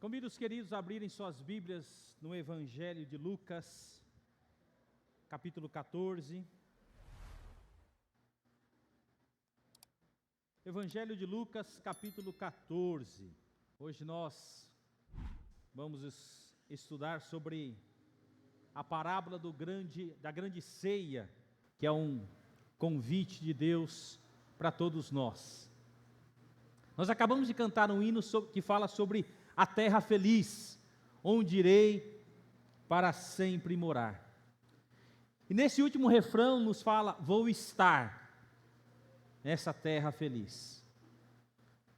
Convido os queridos a abrirem suas Bíblias no Evangelho de Lucas, capítulo 14. Evangelho de Lucas, capítulo 14. Hoje nós vamos estudar sobre a parábola da grande ceia, que é um convite de Deus para todos nós. Nós acabamos de cantar um hino que fala sobre a terra feliz, onde irei para sempre morar. E nesse último refrão nos fala, vou estar nessa terra feliz.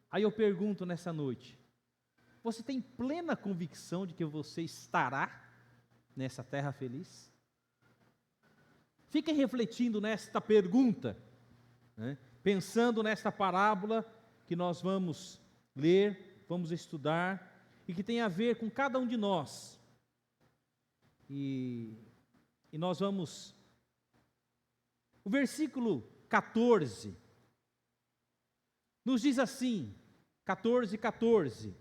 Aí eu pergunto nessa noite, você tem plena convicção de que você estará nessa terra feliz? Fiquem refletindo nesta pergunta, né? Pensando nesta parábola que nós vamos ler, vamos estudar, e que tem a ver com cada um de nós. E nós vamos... O versículo 14 nos diz assim, 14.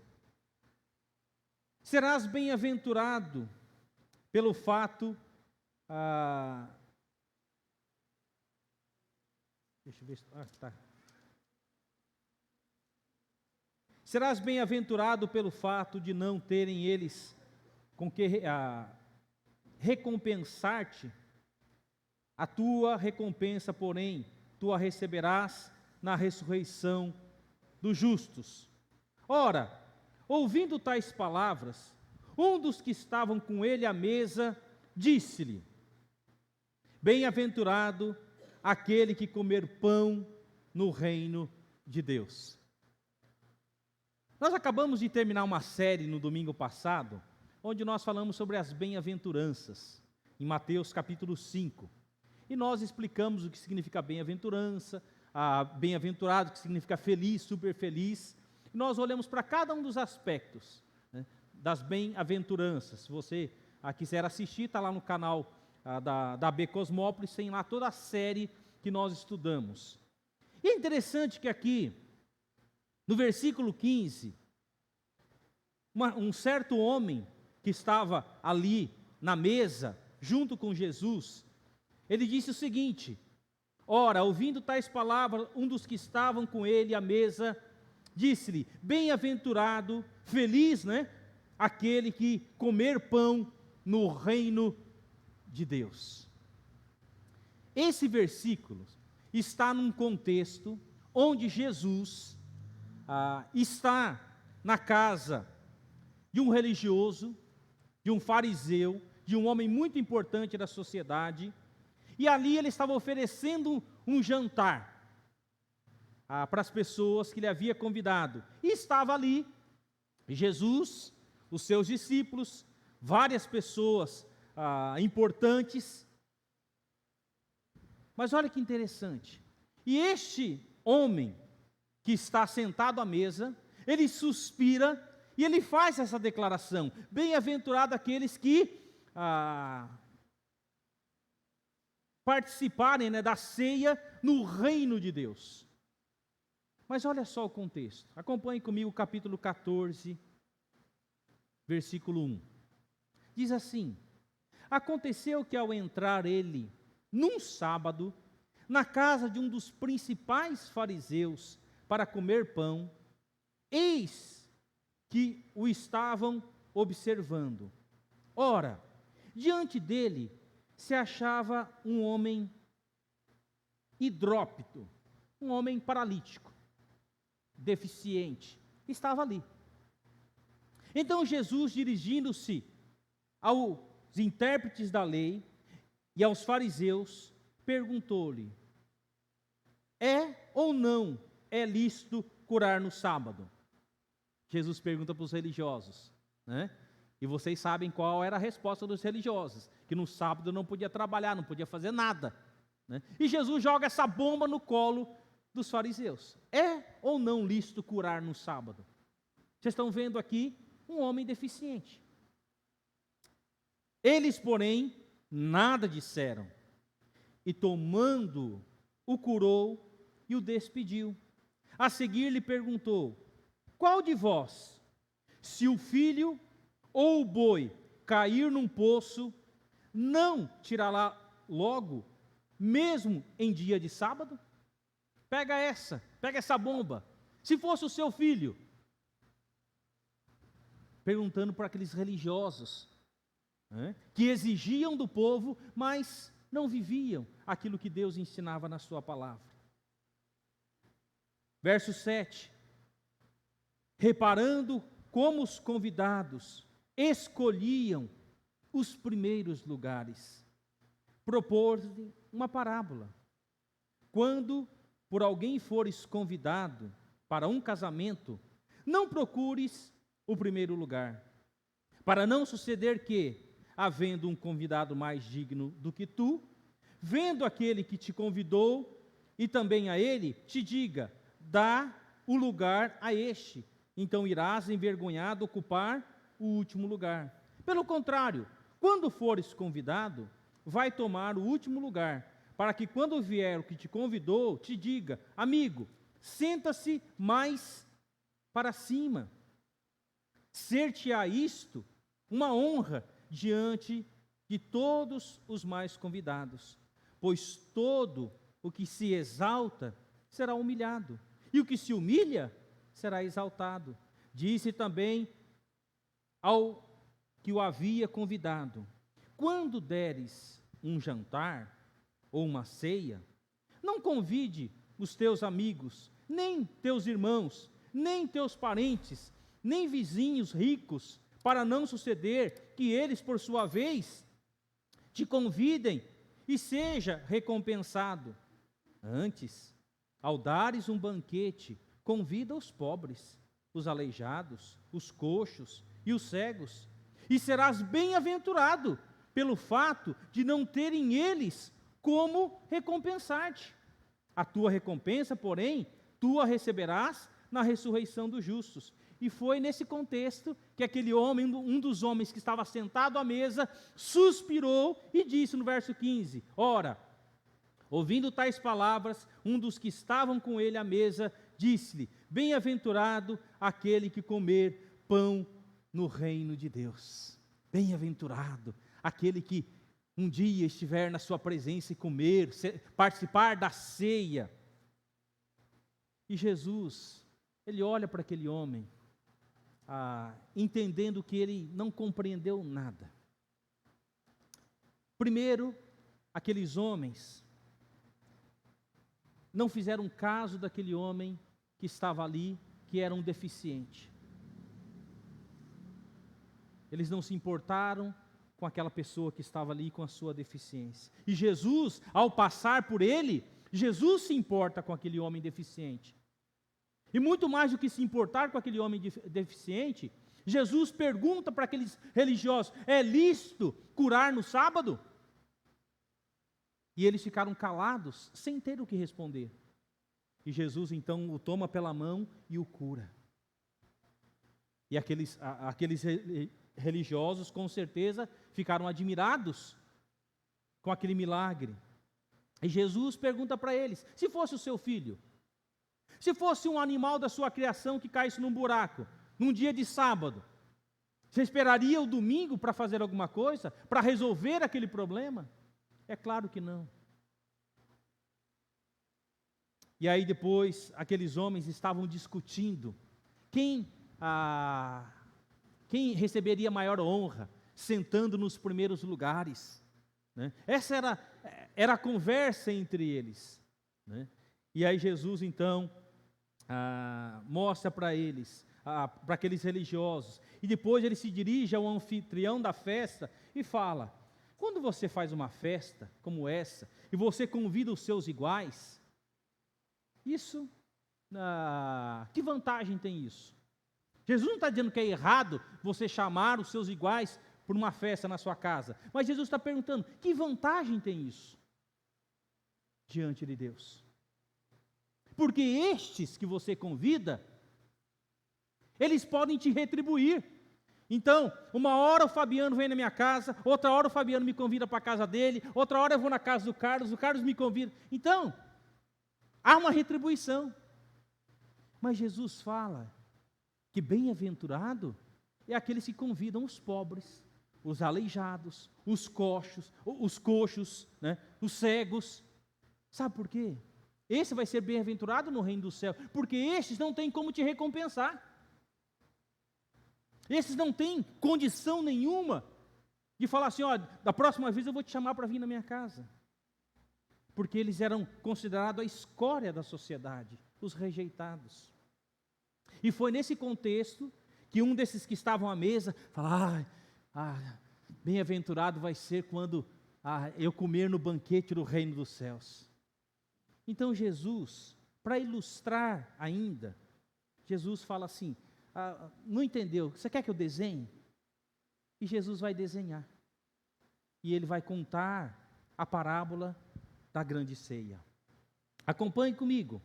Serás bem-aventurado pelo fato... Deixa eu ver... tá. Serás bem-aventurado pelo fato de não terem eles com que recompensar-te. A tua recompensa, porém, tu a receberás na ressurreição dos justos. Ora, ouvindo tais palavras, um dos que estavam com ele à mesa disse-lhe: Bem-aventurado aquele que comer pão no reino de Deus. Nós acabamos de terminar uma série no domingo passado, onde nós falamos sobre as bem-aventuranças, em Mateus capítulo 5. E nós explicamos o que significa bem-aventurança, bem-aventurado, que significa feliz, super feliz. E nós olhamos para cada um dos aspectos, né, das bem-aventuranças. Se você quiser assistir, está lá no canal da AB Cosmópolis, tem lá toda a série que nós estudamos. E é interessante que aqui, no versículo 15, um certo homem que estava ali na mesa, junto com Jesus, ele disse o seguinte: ora, ouvindo tais palavras, um dos que estavam com ele à mesa, disse-lhe, bem-aventurado, feliz, né? Aquele que comer pão no reino de Deus. Esse versículo está num contexto onde Jesus está na casa de um religioso, de um fariseu, de um homem muito importante da sociedade, e ali ele estava oferecendo um jantar para as pessoas que ele havia convidado, e estava ali Jesus, os seus discípulos, várias pessoas importantes. Mas olha que interessante, e este homem que está sentado à mesa, ele suspira e ele faz essa declaração: bem-aventurado aqueles que participarem, né, da ceia no reino de Deus. Mas olha só o contexto, acompanhe comigo o capítulo 14, versículo 1. Diz assim: aconteceu que ao entrar ele, num sábado, na casa de um dos principais fariseus, para comer pão, eis que o estavam observando. Ora, diante dele se achava um homem hidrópito, um homem paralítico, deficiente, estava ali. Então Jesus, dirigindo-se aos intérpretes da lei e aos fariseus, perguntou-lhe: é ou não é lícito curar no sábado? Jesus pergunta para os religiosos, né? E vocês sabem qual era a resposta dos religiosos, que no sábado não podia trabalhar, não podia fazer nada, né? E Jesus joga essa bomba no colo dos fariseus: é ou não lícito curar no sábado? Vocês estão vendo aqui um homem deficiente. Eles, porém, nada disseram, e tomando, o curou e o despediu. A seguir lhe perguntou: qual de vós, Se o filho ou o boi cair num poço, não tirará logo, mesmo em dia de sábado? Pega essa bomba. Se fosse o seu filho, perguntando para aqueles religiosos, que exigiam do povo, mas não viviam aquilo que Deus ensinava na sua palavra. Verso 7. Reparando como os convidados escolhiam os primeiros lugares, propôs-lhe uma parábola. Quando por alguém fores convidado para um casamento, não procures o primeiro lugar, para não suceder que, havendo um convidado mais digno do que tu, vendo aquele que te convidou, e também a ele, te diga, dá o lugar a este, então irás envergonhado ocupar o último lugar. Pelo contrário, quando fores convidado, vai tomar o último lugar, para que quando vier o que te convidou, te diga, amigo, senta-se mais para cima. Ser-te-á isto uma honra diante de todos os mais convidados, pois todo o que se exalta será humilhado, e o que se humilha será exaltado. Disse também ao que o havia convidado, quando deres um jantar ou uma ceia, não convide os teus amigos, nem teus irmãos, nem teus parentes, nem vizinhos ricos, para não suceder que eles, por sua vez, te convidem e seja recompensado. Antes, ao dares um banquete, convida os pobres, os aleijados, os coxos e os cegos, e serás bem-aventurado pelo fato de não terem eles como recompensar-te. A tua recompensa, porém, tu a receberás na ressurreição dos justos. E foi nesse contexto que aquele homem, um dos homens que estava sentado à mesa, suspirou e disse no verso 15, ora, ouvindo tais palavras, um dos que estavam com ele à mesa, disse-lhe, bem-aventurado aquele que comer pão no reino de Deus. Bem-aventurado aquele que um dia estiver na sua presença e comer, participar da ceia. E Jesus, ele olha para aquele homem, entendendo que ele não compreendeu nada. Primeiro, aqueles homens não fizeram caso daquele homem que estava ali, que era um deficiente. Eles não se importaram com aquela pessoa que estava ali com a sua deficiência. E Jesus, ao passar por ele, Jesus se importa com aquele homem deficiente. E muito mais do que se importar com aquele homem deficiente, Jesus pergunta para aqueles religiosos, é lícito curar no sábado? E eles ficaram calados, sem ter o que responder. E Jesus então o toma pela mão e o cura. E aqueles religiosos, com certeza, ficaram admirados com aquele milagre. E Jesus pergunta para eles, se fosse o seu filho, se fosse um animal da sua criação que caísse num buraco, num dia de sábado, você esperaria o domingo para fazer alguma coisa, para resolver aquele problema? É claro que não. E aí depois, aqueles homens estavam discutindo quem receberia maior honra, sentando nos primeiros lugares, né? Essa era a conversa entre eles, né? E aí Jesus então mostra para eles, para aqueles religiosos, e depois ele se dirige ao anfitrião da festa e fala, quando você faz uma festa como essa, e você convida os seus iguais, isso, que vantagem tem isso? Jesus não está dizendo que é errado você chamar os seus iguais por uma festa na sua casa, mas Jesus está perguntando, que vantagem tem isso diante de Deus? Porque estes que você convida, eles podem te retribuir. Então, uma hora o Fabiano vem na minha casa, outra hora o Fabiano me convida para a casa dele, outra hora eu vou na casa do Carlos, o Carlos me convida. Então, há uma retribuição. Mas Jesus fala que bem-aventurado é aqueles que convidam os pobres, os aleijados, os coxos, né, os cegos. Sabe por quê? Esse vai ser bem-aventurado no reino do céu, porque estes não têm como te recompensar. Esses não têm condição nenhuma de falar assim, ó, da próxima vez eu vou te chamar para vir na minha casa. Porque eles eram considerados a escória da sociedade, os rejeitados. E foi nesse contexto que um desses que estavam à mesa falou, bem-aventurado vai ser quando eu comer no banquete do reino dos céus. Então Jesus, para ilustrar ainda, Jesus fala assim, não entendeu, você quer que eu desenhe? E Jesus vai desenhar. E ele vai contar a parábola da grande ceia. Acompanhe comigo.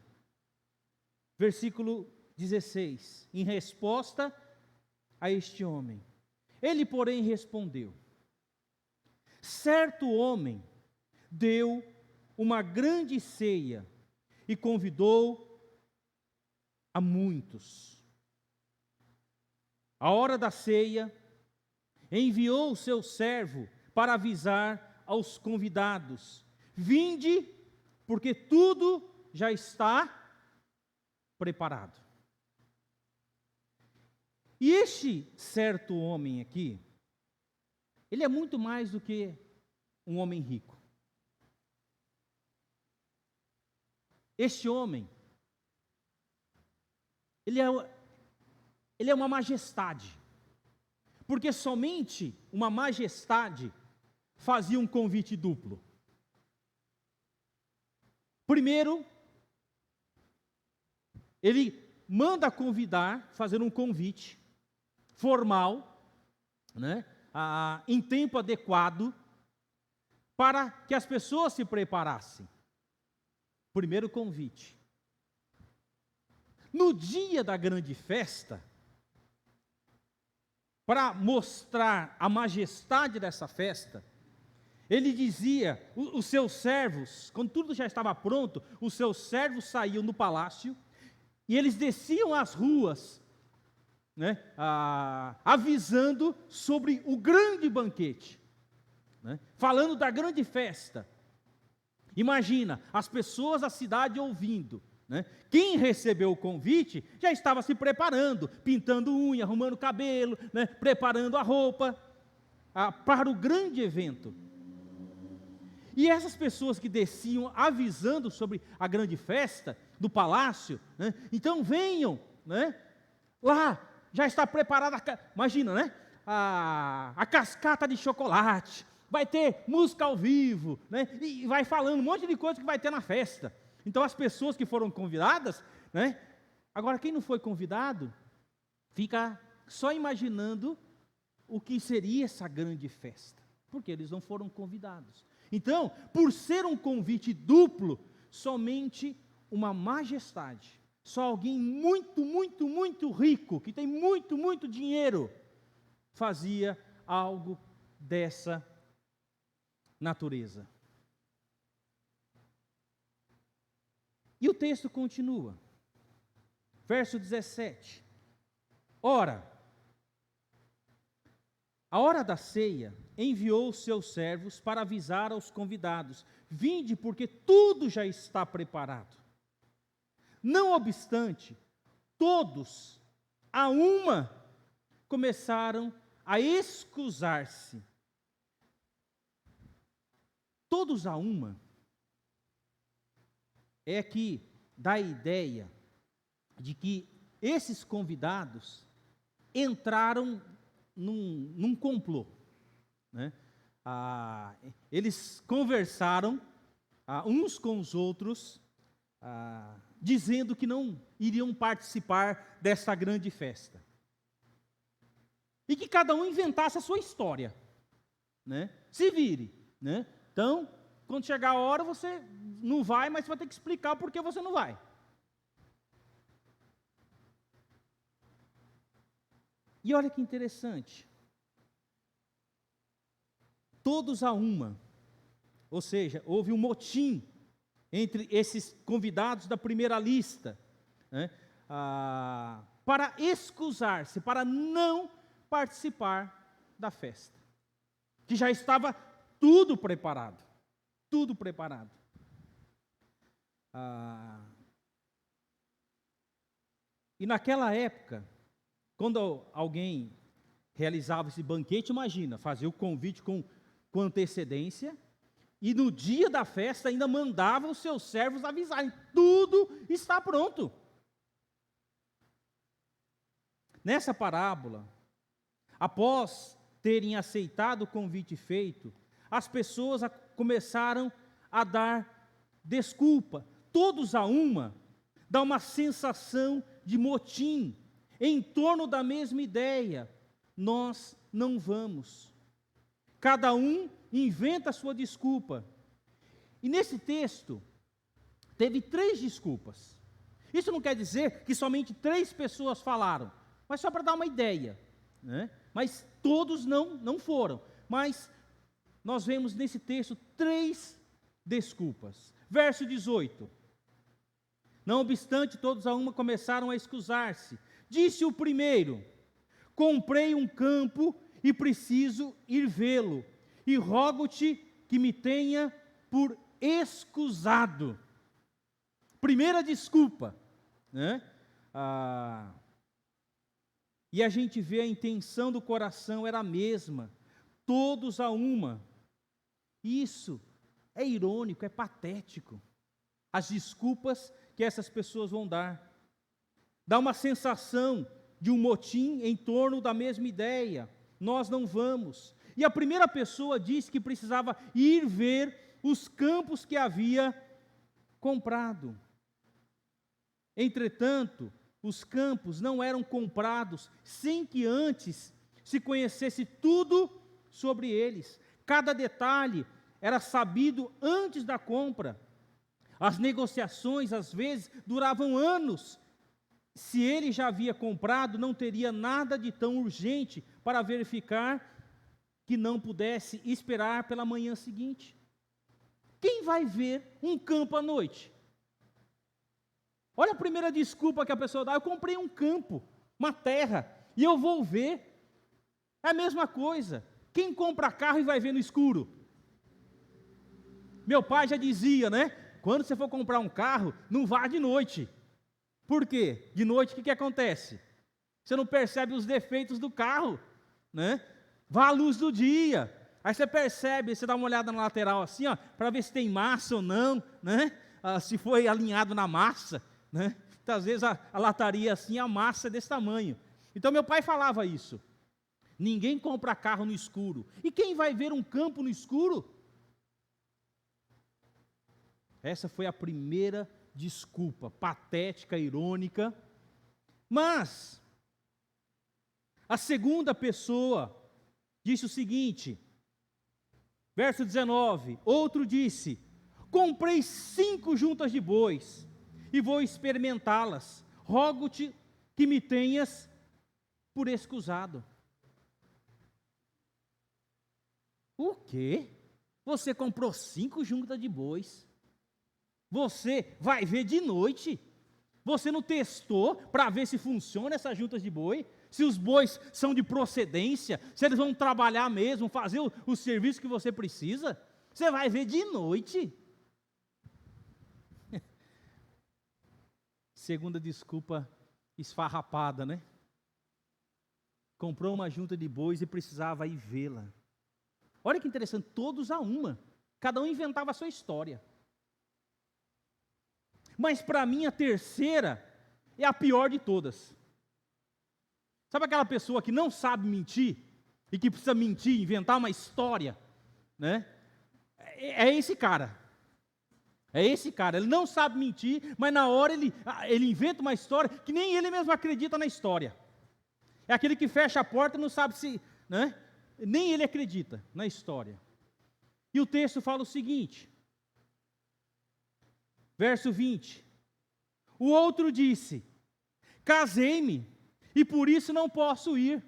Versículo 16. Em resposta a este homem. Ele, porém, respondeu: certo homem deu uma grande ceia e convidou a muitos. À hora da ceia, enviou o seu servo para avisar aos convidados: vinde, porque tudo já está preparado. E este certo homem aqui, ele é muito mais do que um homem rico. Este homem, ele é uma majestade, porque somente uma majestade fazia um convite duplo. Primeiro, ele manda convidar, fazer um convite formal, né, em tempo adequado, para que as pessoas se preparassem. Primeiro convite. No dia da grande festa, para mostrar a majestade dessa festa, ele dizia, os seus servos, quando tudo já estava pronto, os seus servos saíam do palácio e eles desciam as ruas, né, avisando sobre o grande banquete, né, falando da grande festa. Imagina, as pessoas da cidade ouvindo, né? Quem recebeu o convite já estava se preparando, pintando unha, arrumando cabelo, né? Preparando a roupa para o grande evento. E essas pessoas que desciam avisando sobre a grande festa do palácio, né? Então venham, né? Lá já está preparada, imagina, né? A cascata de chocolate, vai ter música ao vivo, né? E vai falando um monte de coisa que vai ter na festa. Então as pessoas que foram convidadas, né? Agora quem não foi convidado, fica só imaginando o que seria essa grande festa, porque eles não foram convidados. Então, por ser um convite duplo, somente uma majestade, só alguém muito, muito, muito rico, que tem muito, muito dinheiro, fazia algo dessa natureza. E o texto continua, verso 17. Ora, a hora da ceia, enviou os seus servos para avisar aos convidados: vinde, porque tudo já está preparado. Não obstante, todos, a uma, começaram a escusar-se. Todos a uma, é que dá a ideia de que esses convidados entraram num complô, né? Eles conversaram uns com os outros, dizendo que não iriam participar desta grande festa. E que cada um inventasse a sua história, né? Se vire, né? Então, quando chegar a hora, você não vai, mas você vai ter que explicar por que você não vai. E olha que interessante. Todos a uma, ou seja, houve um motim entre esses convidados da primeira lista, né, para escusar-se, para não participar da festa, que já estava tudo preparado, tudo preparado. E naquela época, quando alguém realizava esse banquete, imagina, fazia o convite com antecedência, e no dia da festa ainda mandava os seus servos avisarem, tudo está pronto. Nessa parábola, após terem aceitado o convite feito, as pessoas começaram a dar desculpa, todos a uma, dá uma sensação de motim, em torno da mesma ideia, nós não vamos. Cada um inventa a sua desculpa. E nesse texto, teve 3 desculpas. Isso não quer dizer que somente 3 pessoas falaram, mas só para dar uma ideia, né? Mas todos não foram. Mas nós vemos nesse texto 3 desculpas. Verso 18. Não obstante, todos a uma começaram a excusar-se. Disse o primeiro: comprei um campo e preciso ir vê-lo, e rogo-te que me tenha por escusado. Primeira desculpa, né? E a gente vê a intenção do coração era a mesma, todos a uma. Isso é irônico, é patético. As desculpas que essas pessoas vão dar. Dá uma sensação de um motim em torno da mesma ideia. Nós não vamos. E a primeira pessoa disse que precisava ir ver os campos que havia comprado. Entretanto, os campos não eram comprados sem que antes se conhecesse tudo sobre eles. Cada detalhe era sabido antes da compra. As negociações, às vezes, duravam anos. Se ele já havia comprado, não teria nada de tão urgente para verificar que não pudesse esperar pela manhã seguinte. Quem vai ver um campo à noite? Olha a primeira desculpa que a pessoa dá: eu comprei um campo, uma terra, e eu vou ver. É a mesma coisa. Quem compra carro e vai ver no escuro? Meu pai já dizia, né? Quando você for comprar um carro, não vá de noite. Por quê? De noite o que acontece? Você não percebe os defeitos do carro, né? Vá à luz do dia. Aí você percebe, você dá uma olhada na lateral assim, ó, para ver se tem massa ou não, né? Se foi alinhado na massa, né? Então, às vezes a lataria assim, a massa é desse tamanho. Então meu pai falava isso. Ninguém compra carro no escuro. E quem vai ver um campo no escuro? Essa foi a primeira desculpa, patética, irônica. Mas a segunda pessoa disse o seguinte, verso 19: outro disse: comprei 5 juntas de bois e vou experimentá-las. Rogo-te que me tenhas por escusado. O quê? Você comprou 5 juntas de bois? Você vai ver de noite? Você não testou para ver se funciona essas juntas de boi? Se os bois são de procedência? Se eles vão trabalhar mesmo, fazer o serviço que você precisa? Você vai ver de noite? Segunda desculpa esfarrapada, né? Comprou uma junta de bois e precisava ir vê-la. Olha que interessante, todos a uma. Cada um inventava a sua história. Mas para mim a terceira é a pior de todas. Sabe aquela pessoa que não sabe mentir e que precisa mentir, inventar uma história, né? É esse cara. É esse cara. Ele não sabe mentir, mas na hora ele inventa uma história que nem ele mesmo acredita na história. É aquele que fecha a porta e não sabe se, né? Nem ele acredita na história. E o texto fala o seguinte, verso 20: o outro disse: casei-me e por isso não posso ir.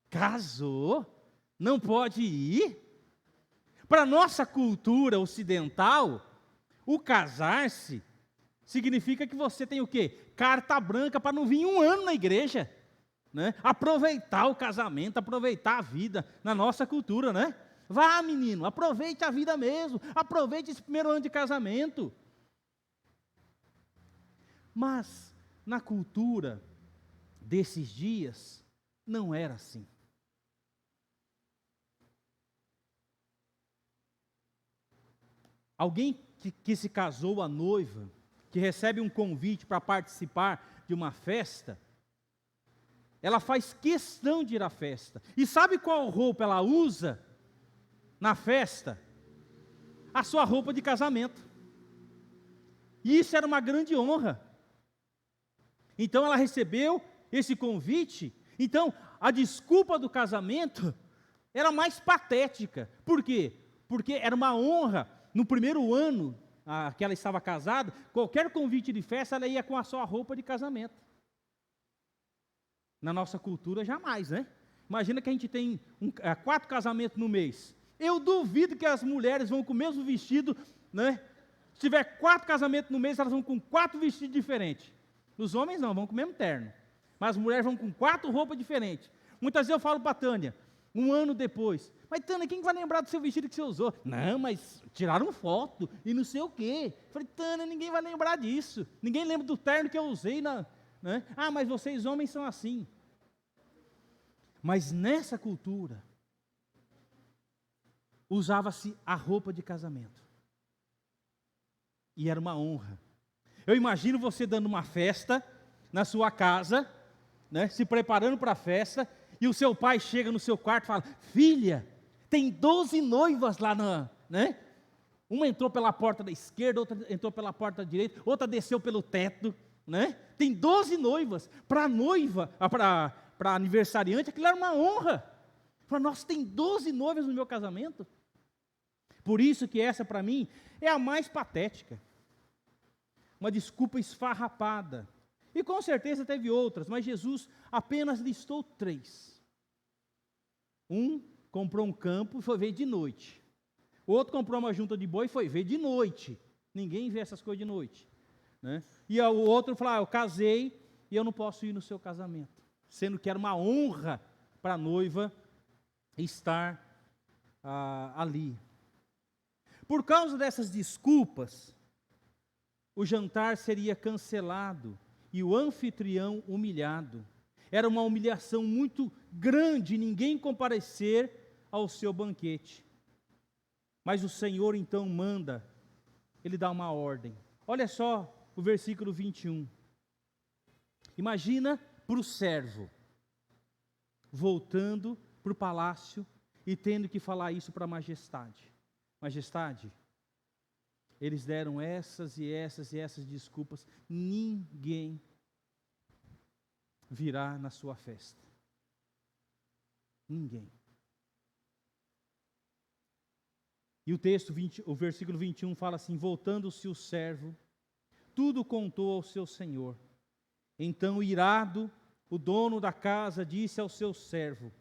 Casou? Não pode ir? Para a nossa cultura ocidental, o casar-se significa que você tem o quê? Carta branca para não vir um ano na igreja, né? Aproveitar o casamento, aproveitar a vida na nossa cultura, né? Vá, menino, aproveite a vida mesmo, aproveite esse primeiro ano de casamento. Mas, na cultura desses dias, não era assim. Alguém que se casou, a noiva, que recebe um convite para participar de uma festa, ela faz questão de ir à festa. E sabe qual roupa ela usa na festa? A sua roupa de casamento. E isso era uma grande honra. Então ela recebeu esse convite. Então a desculpa do casamento era mais patética. Por quê? Porque era uma honra. No primeiro ano que ela estava casada, qualquer convite de festa, ela ia com a sua roupa de casamento. Na nossa cultura, jamais, né? Imagina que a gente tem 4 casamentos no mês. Eu duvido que as mulheres vão com o mesmo vestido, né? Se tiver 4 casamentos no mês, elas vão com 4 vestidos diferentes. Os homens não, vão com o mesmo terno. Mas as mulheres vão com 4 roupas diferentes. Muitas vezes eu falo para a Tânia, um ano depois, mas Tânia, quem vai lembrar do seu vestido que você usou? Não, mas tiraram foto e não sei o quê. Eu falei, Tânia, ninguém vai lembrar disso. Ninguém lembra do terno que eu usei, né? Ah, mas vocês homens são assim. Mas nessa cultura, usava-se a roupa de casamento. E era uma honra. Eu imagino você dando uma festa na sua casa, né, se preparando para a festa, e o seu pai chega no seu quarto e fala, filha, tem 12 noivas lá né? Uma entrou pela porta da esquerda, outra entrou pela porta da direita, outra desceu pelo teto, né? Tem 12 noivas. Para a noiva, para aniversariante, aquilo era uma honra. Fala, nossa, tem 12 noivas no meu casamento. Por isso que essa, para mim, é a mais patética. Uma desculpa esfarrapada. E com certeza teve outras, mas Jesus apenas listou 3. Um comprou um campo e foi ver de noite. O outro comprou uma junta de boi e foi ver de noite. Ninguém vê essas coisas de noite, né? E o outro falou, eu casei e eu não posso ir no seu casamento. Sendo que era uma honra para a noiva estar ali. Por causa dessas desculpas, o jantar seria cancelado e o anfitrião humilhado. Era uma humilhação muito grande ninguém comparecer ao seu banquete. Mas o Senhor então manda, Ele dá uma ordem. Olha só o versículo 21. Imagina para o servo, voltando para o palácio e tendo que falar isso para a majestade. Majestade, eles deram essas e essas e essas desculpas, ninguém virá na sua festa. Ninguém. E o versículo 21 fala assim, voltando-se o servo, tudo contou ao seu senhor. Então, irado, o dono da casa disse ao seu servo,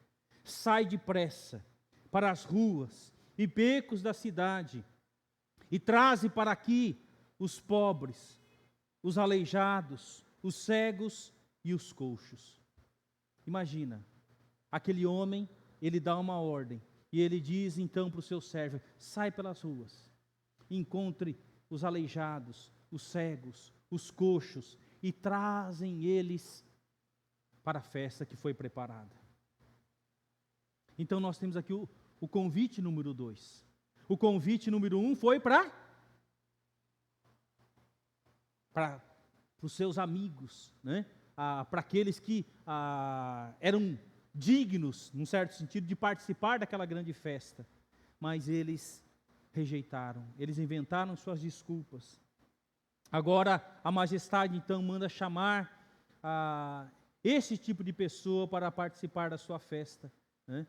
sai depressa para as ruas e becos da cidade, e traze para aqui os pobres, os aleijados, os cegos e os coxos. Imagina, aquele homem, ele dá uma ordem, e ele diz então para o seu servo, sai pelas ruas, encontre os aleijados, os cegos, os coxos, e trazem eles para a festa que foi preparada. Então nós temos aqui o convite número 2. O convite número 1 foi para os seus amigos, né? Para aqueles que eram dignos, num certo sentido, de participar daquela grande festa. Mas eles rejeitaram, eles inventaram suas desculpas. Agora a majestade então manda chamar esse tipo de pessoa para participar da sua festa, né?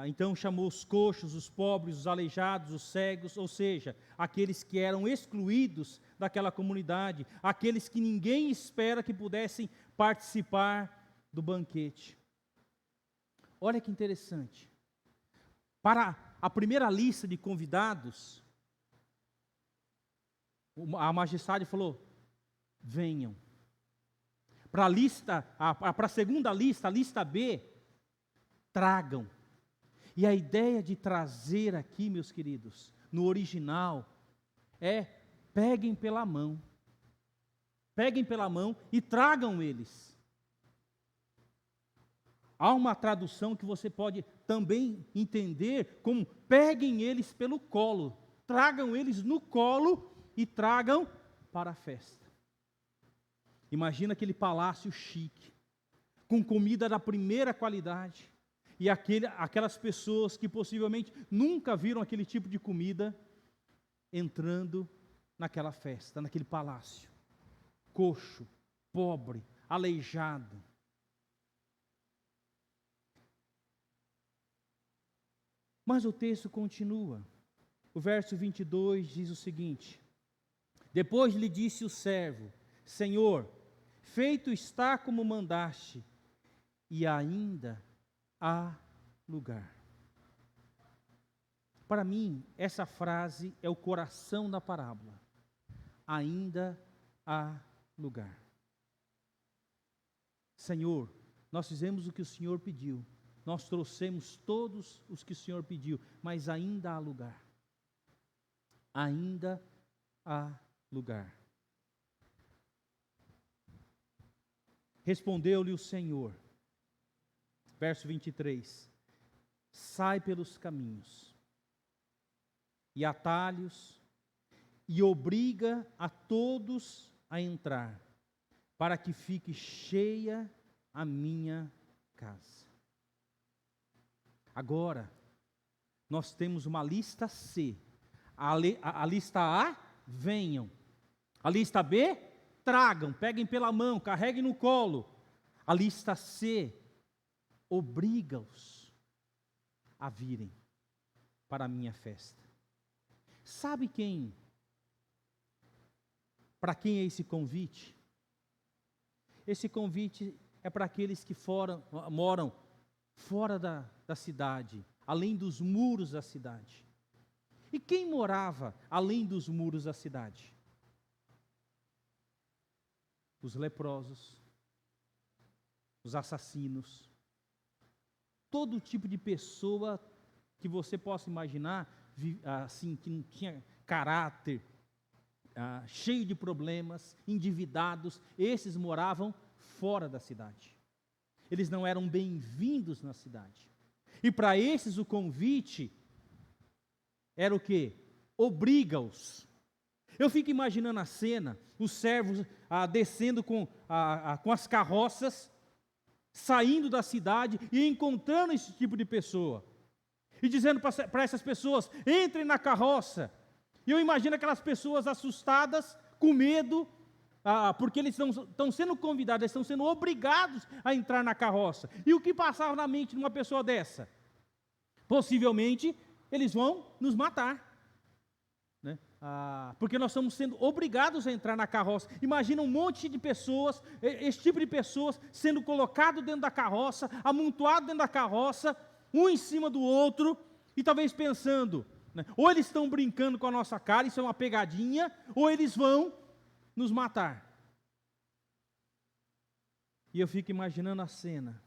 Então chamou os coxos, os pobres, os aleijados, os cegos, ou seja, aqueles que eram excluídos daquela comunidade, aqueles que ninguém espera que pudessem participar do banquete. Olha que interessante. Para a primeira lista de convidados, a majestade falou, venham. para a segunda lista, a lista B, tragam. E a ideia de trazer aqui, meus queridos, no original, é peguem pela mão. Peguem pela mão e tragam eles. Há uma tradução que você pode também entender como peguem eles pelo colo. Tragam eles no colo e tragam para a festa. Imagina aquele palácio chique, com comida da primeira qualidade, e aquelas pessoas que possivelmente nunca viram aquele tipo de comida, entrando naquela festa, naquele palácio. Coxo, pobre, aleijado. Mas o texto continua. O verso 22 diz o seguinte: depois lhe disse o servo: Senhor, feito está como mandaste, e ainda há lugar. Para mim, essa frase é o coração da parábola. Ainda há lugar. Senhor, nós fizemos o que o Senhor pediu. Nós trouxemos todos os que o Senhor pediu, mas ainda há lugar. Ainda há lugar. Respondeu-lhe o Senhor, verso 23, sai pelos caminhos e atalhos e obriga a todos a entrar, para que fique cheia a minha casa. Agora, nós temos uma lista C. A lista A, venham. A lista B, tragam, peguem pela mão, carreguem no colo. A lista C, obriga-os a virem para a minha festa. Sabe para quem é esse convite? Esse convite é para aqueles que moram fora da cidade, além dos muros da cidade. E quem morava além dos muros da cidade? Os leprosos, os assassinos, todo tipo de pessoa que você possa imaginar, assim, que não tinha caráter, cheio de problemas, endividados, esses moravam fora da cidade. Eles não eram bem-vindos na cidade. E para esses o convite era o quê? Obriga-os. Eu fico imaginando a cena, os servos descendo com as carroças, saindo da cidade e encontrando esse tipo de pessoa. E dizendo para essas pessoas, entrem na carroça. E eu imagino aquelas pessoas assustadas, com medo, porque eles estão sendo convidados, eles estão sendo obrigados a entrar na carroça. E o que passava na mente de uma pessoa dessa? Possivelmente, eles vão nos matar. Né? Porque nós estamos sendo obrigados a entrar na carroça. Imagina um monte de pessoas, esse tipo de pessoas, sendo colocado dentro da carroça, amontoado dentro da carroça, um em cima do outro, e talvez pensando, né, ou eles estão brincando com a nossa cara, isso é uma pegadinha, ou eles vão nos matar. E eu fico imaginando a cena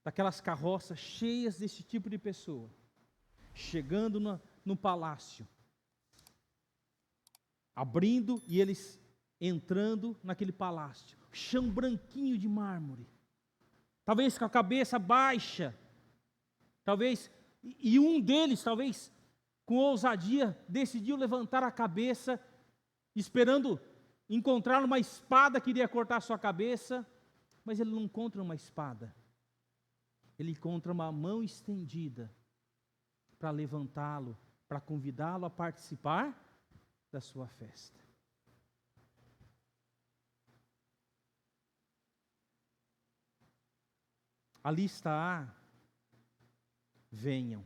daquelas carroças cheias desse tipo de pessoa, chegando no palácio, abrindo e eles entrando naquele palácio, chão branquinho de mármore, talvez com a cabeça baixa, talvez, e um deles, talvez, com ousadia, decidiu levantar a cabeça, esperando encontrar uma espada que iria cortar sua cabeça, mas ele não encontra uma espada, ele encontra uma mão estendida para levantá-lo, para convidá-lo a participar da sua festa. A lista A, venham.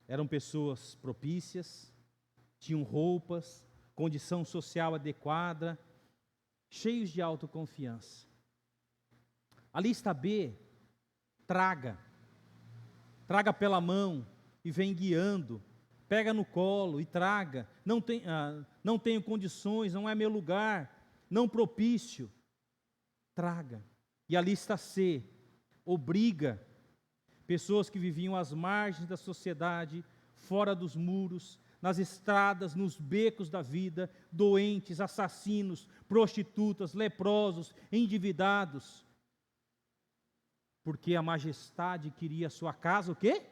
Eram pessoas propícias, tinham roupas, condição social adequada, cheios de autoconfiança. A lista B, traga pela mão e vem guiando, pega no colo e traga, não tenho condições, não é meu lugar, não propício, traga. E a lista C obriga pessoas que viviam às margens da sociedade, fora dos muros, nas estradas, nos becos da vida, doentes, assassinos, prostitutas, leprosos, endividados, porque a majestade queria a sua casa, o quê?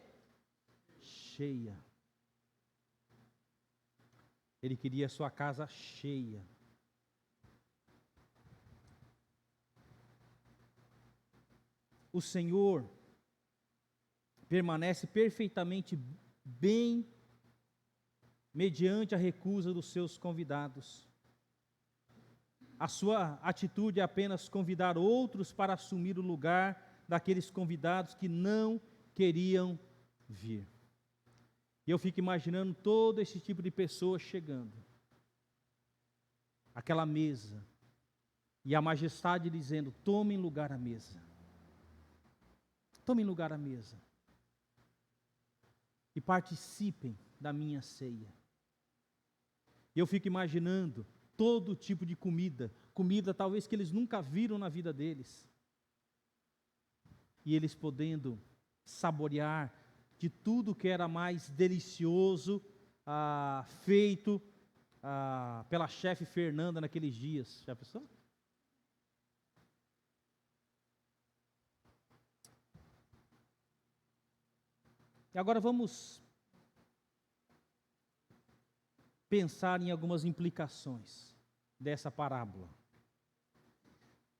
Cheia. Ele queria a sua casa cheia. O Senhor permanece perfeitamente bem mediante a recusa dos seus convidados. A sua atitude é apenas convidar outros para assumir o lugar daqueles convidados que não queriam vir. E eu fico imaginando todo esse tipo de pessoas chegando. Aquela mesa. E a majestade dizendo: tomem lugar à mesa. Tomem lugar à mesa. E participem da minha ceia. E eu fico imaginando todo tipo de comida talvez que eles nunca viram na vida deles. E eles podendo saborear de tudo que era mais delicioso, feito pela chefe Fernanda naqueles dias. Já pensou? E agora vamos pensar em algumas implicações dessa parábola.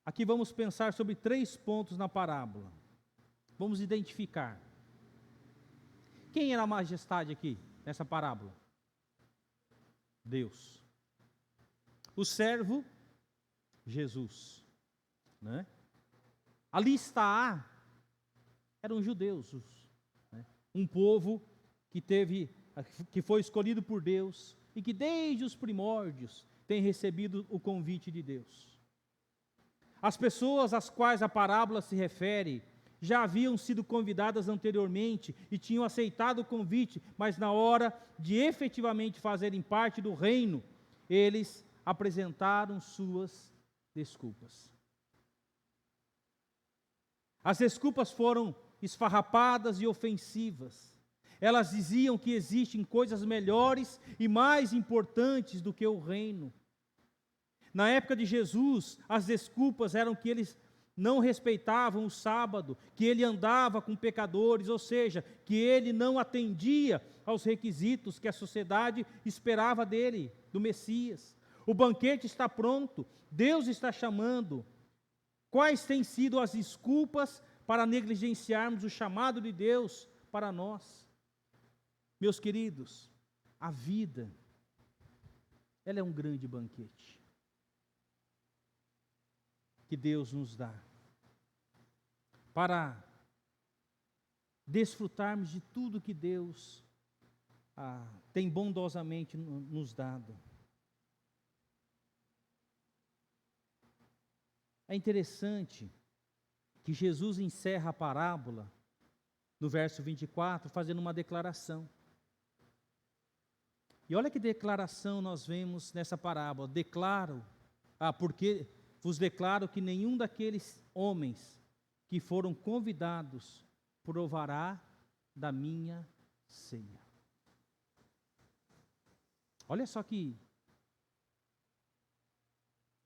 Aqui vamos pensar sobre 3 pontos na parábola. Vamos identificar. Quem era a majestade aqui, nessa parábola? Deus. O servo, Jesus. Né? A lista A eram judeus, né? Um povo que foi escolhido por Deus e que desde os primórdios tem recebido o convite de Deus. As pessoas às quais a parábola se refere já haviam sido convidadas anteriormente e tinham aceitado o convite, mas na hora de efetivamente fazerem parte do reino, eles apresentaram suas desculpas. As desculpas foram esfarrapadas e ofensivas. Elas diziam que existem coisas melhores e mais importantes do que o reino. Na época de Jesus, as desculpas eram que eles não respeitavam o sábado, que ele andava com pecadores, ou seja, que ele não atendia aos requisitos que a sociedade esperava dele, do Messias. O banquete está pronto, Deus está chamando. Quais têm sido as desculpas para negligenciarmos o chamado de Deus para nós? Meus queridos, a vida, ela é um grande banquete que Deus nos dá para desfrutarmos de tudo que Deus tem bondosamente nos dado. É interessante que Jesus encerra a parábola no verso 24 fazendo uma declaração. E olha que declaração nós vemos nessa parábola. Porque vos declaro que nenhum daqueles homens que foram convidados provará da minha ceia. Olha só que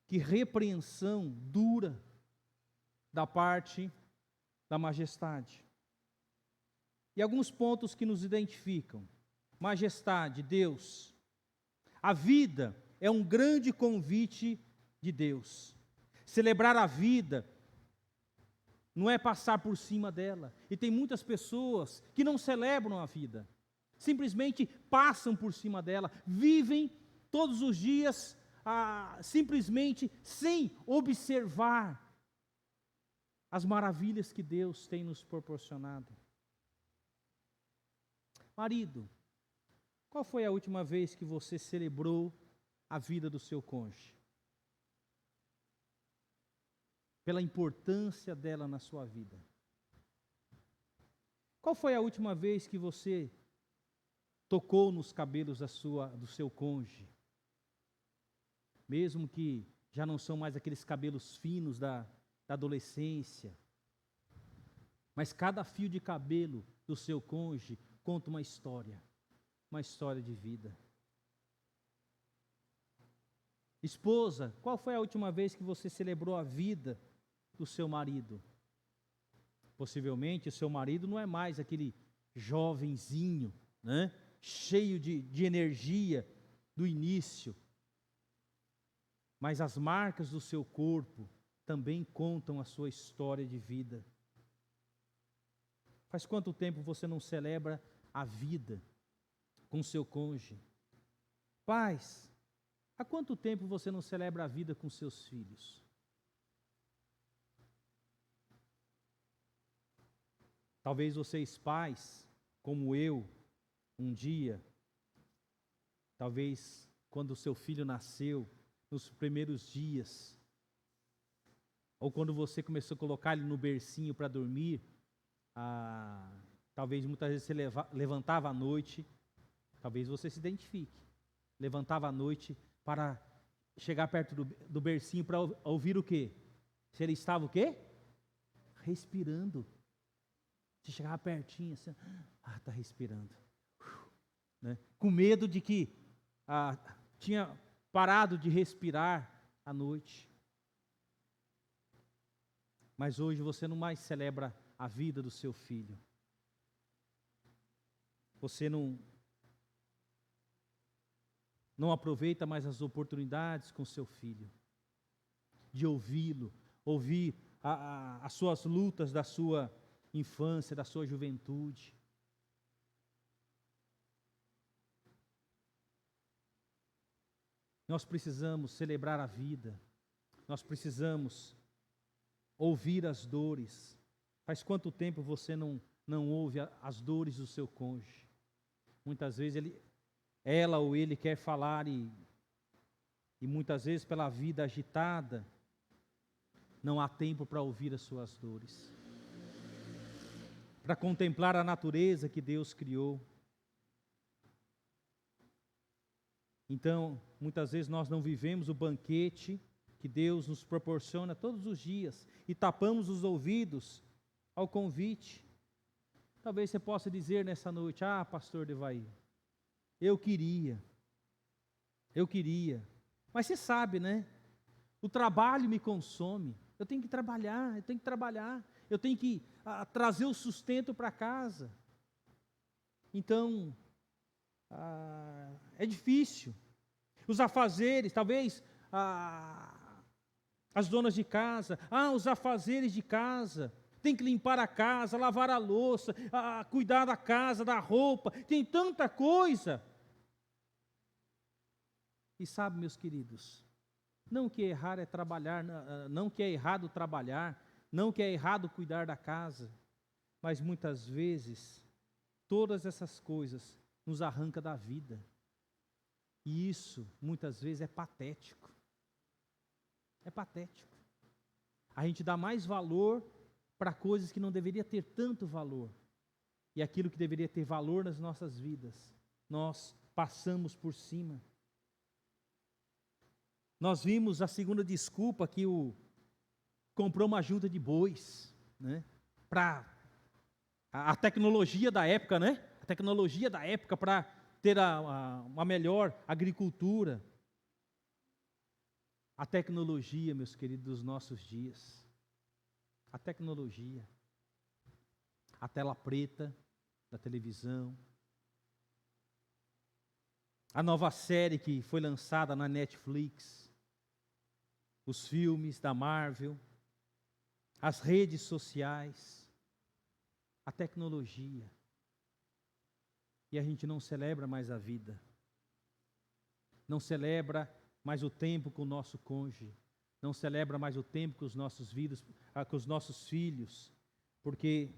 repreensão dura da parte da majestade. E alguns pontos que nos identificam. Majestade, Deus. A vida é um grande convite de Deus. Celebrar a vida não é passar por cima dela. E tem muitas pessoas que não celebram a vida. Simplesmente passam por cima dela. Vivem todos os dias simplesmente sem observar as maravilhas que Deus tem nos proporcionado. Marido, qual foi a última vez que você celebrou a vida do seu cônjuge? Pela importância dela na sua vida. Qual foi a última vez que você tocou nos cabelos do seu cônjuge? Mesmo que Já não são mais aqueles cabelos finos da adolescência. Mas cada fio de cabelo do seu cônjuge conta uma história de vida. Esposa, qual foi a última vez que você celebrou a vida do seu marido? Possivelmente o seu marido não é mais aquele jovenzinho, né? Cheio de energia do início. Mas as marcas do seu corpo também contam a sua história de vida. Faz quanto tempo você não celebra a vida com seu cônjuge? Pais, há quanto tempo você não celebra a vida com seus filhos? Talvez vocês pais, como eu, um dia, talvez quando o seu filho nasceu, nos primeiros dias, ou quando você começou a colocar ele no bercinho para dormir, talvez muitas vezes você levantava à noite, talvez você se identifique, levantava à noite para chegar perto do bercinho para ouvir o quê? Se ele estava o quê? Respirando. Você chegava pertinho assim, está respirando. Né? Com medo de que tinha parado de respirar à noite. Mas hoje você não mais celebra a vida do seu filho. Você não aproveita mais as oportunidades com seu filho, de ouvi-lo, ouvir as suas lutas da sua infância, da sua juventude. Nós precisamos celebrar a vida, nós precisamos ouvir as dores. Faz quanto tempo você não ouve as dores do seu cônjuge? Muitas vezes ela ou ele quer falar e muitas vezes pela vida agitada, não há tempo para ouvir as suas dores, para contemplar a natureza que Deus criou. Então, muitas vezes nós não vivemos o banquete que Deus nos proporciona todos os dias e tapamos os ouvidos ao convite. Talvez você possa dizer nessa noite: pastor Devair, eu queria, mas você sabe, né? O trabalho me consome, eu tenho que trabalhar, eu tenho que trazer o sustento para casa. Então, é difícil. Os afazeres, talvez as donas de casa, os afazeres de casa, tem que limpar a casa, lavar a louça, cuidar da casa, da roupa, tem tanta coisa. E sabe, meus queridos, não que errar é trabalhar, não que é errado trabalhar, não que é errado cuidar da casa, mas muitas vezes, todas essas coisas nos arrancam da vida. E isso, muitas vezes, é patético. É patético. A gente dá mais valor para coisas que não deveria ter tanto valor. E aquilo que deveria ter valor nas nossas vidas, nós passamos por cima. Nós vimos a segunda desculpa que comprou uma junta de bois, né? Para a tecnologia da época, né? A tecnologia da época para ter uma melhor agricultura. A tecnologia, meus queridos, dos nossos dias. A tecnologia. A tela preta da televisão. A nova série que foi lançada na Netflix. Os filmes da Marvel. As redes sociais. A tecnologia. E a gente não celebra mais a vida. Não celebra mais o tempo com o nosso cônjuge. Não celebra mais o tempo com os nossos filhos. Porque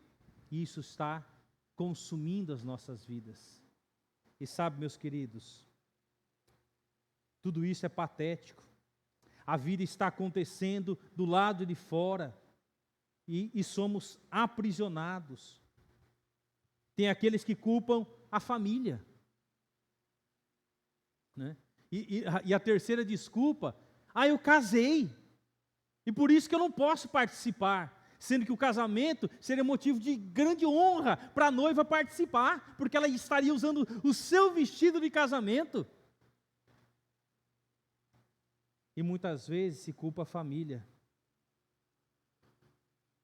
isso está consumindo as nossas vidas. E sabe, meus queridos, tudo isso é patético. A vida está acontecendo do lado de fora. E somos aprisionados. Tem aqueles que culpam a família, né? E a terceira desculpa, Ah, eu casei, e por isso que eu não posso participar. Sendo que o casamento seria motivo de grande honra para a noiva participar, porque ela estaria usando o seu vestido de casamento. E muitas vezes se culpa a família.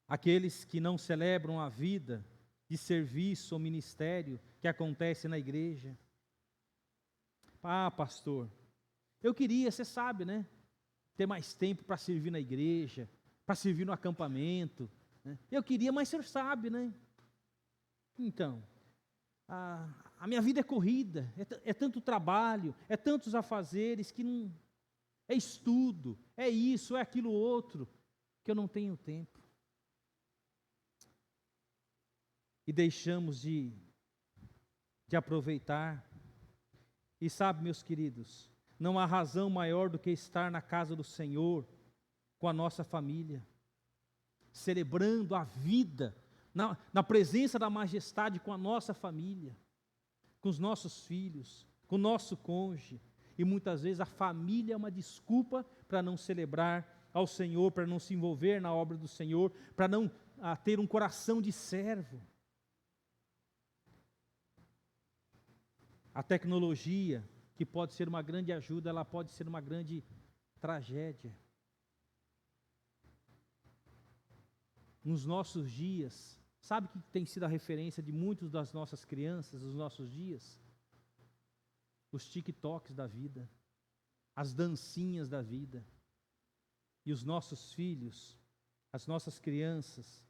Aqueles que não celebram a vida de serviço ou ministério que acontece na igreja. Ah, pastor, eu queria, você sabe, né? Ter mais tempo para servir na igreja, para servir no acampamento, né? Eu queria, mas o senhor sabe, né? Então, a minha vida é corrida, é tanto trabalho, é tantos afazeres que não... É estudo, é isso, é aquilo outro, que eu não tenho tempo. E deixamos de aproveitar. E sabe, meus queridos, não há razão maior do que estar na casa do Senhor, com a nossa família, celebrando a vida, na presença da majestade com a nossa família, com os nossos filhos, com o nosso cônjuge. E muitas vezes a família é uma desculpa para não celebrar ao Senhor, para não se envolver na obra do Senhor, para não ter um coração de servo. A tecnologia, que pode ser uma grande ajuda, ela pode ser uma grande tragédia. Nos nossos dias, sabe o que tem sido a referência de muitas das nossas crianças, nos nossos dias? Os TikToks da vida, as dancinhas da vida. E os nossos filhos, as nossas crianças,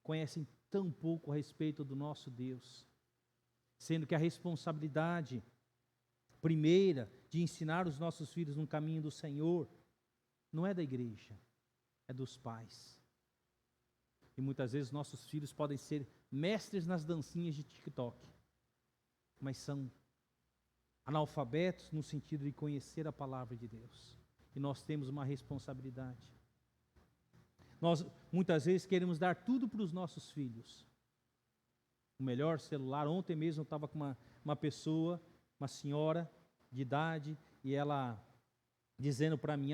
conhecem tão pouco a respeito do nosso Deus, sendo que a responsabilidade primeira de ensinar os nossos filhos no caminho do Senhor não é da igreja, é dos pais. E muitas vezes nossos filhos podem ser mestres nas dancinhas de TikTok, mas são analfabetos no sentido de conhecer a palavra de Deus. E nós temos uma responsabilidade. Nós muitas vezes queremos dar tudo para os nossos filhos. O melhor celular. Ontem mesmo eu estava com uma pessoa, uma senhora de idade, e ela dizendo para mim: